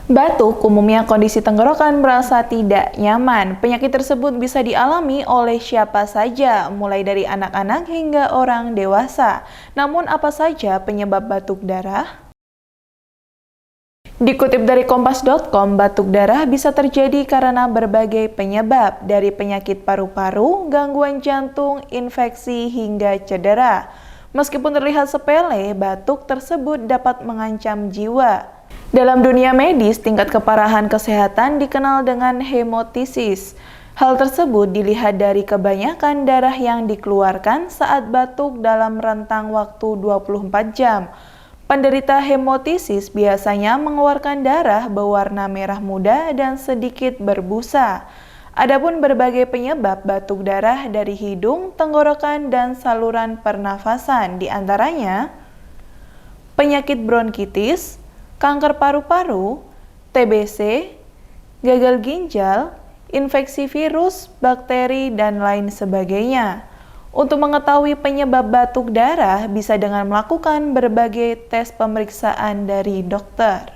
Batuk umumnya kondisi tenggorokan merasa tidak nyaman. Penyakit tersebut bisa dialami oleh siapa saja, mulai dari anak-anak hingga orang dewasa. Namun apa saja penyebab batuk darah? Dikutip dari kompas.com, batuk darah bisa terjadi karena berbagai penyebab, dari penyakit paru-paru, gangguan jantung, infeksi, hingga cedera. Meskipun terlihat sepele, batuk tersebut dapat mengancam jiwa. Dalam dunia medis, tingkat keparahan kesehatan dikenal dengan hemotisis. Hal tersebut dilihat dari kebanyakan darah yang dikeluarkan saat batuk dalam rentang waktu 24 jam. Penderita hemotisis biasanya mengeluarkan darah berwarna merah muda dan sedikit berbusa. Adapun berbagai penyebab batuk darah dari hidung, tenggorokan, dan saluran pernafasan, diantaranya penyakit bronkitis, kanker paru-paru, TBC, gagal ginjal, infeksi virus, bakteri, dan lain sebagainya. Untuk mengetahui penyebab batuk darah, bisa dengan melakukan berbagai tes pemeriksaan dari dokter.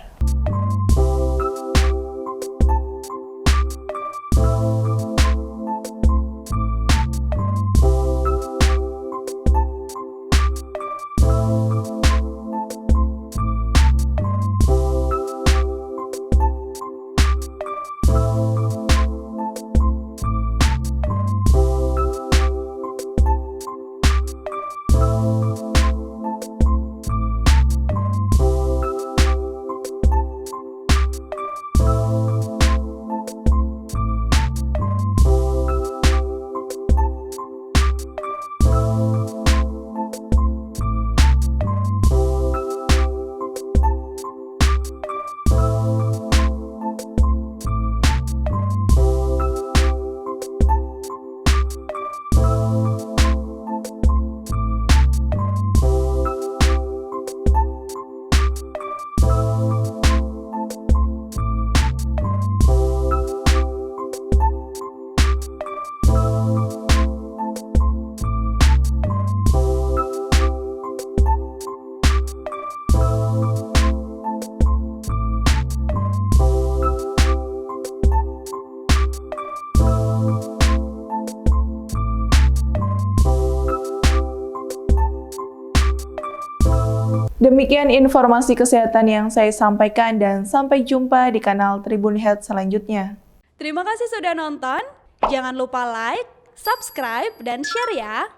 Demikian informasi kesehatan yang saya sampaikan dan sampai jumpa di kanal Tribun Health selanjutnya. Terima kasih sudah nonton. Jangan lupa like, subscribe, dan share ya.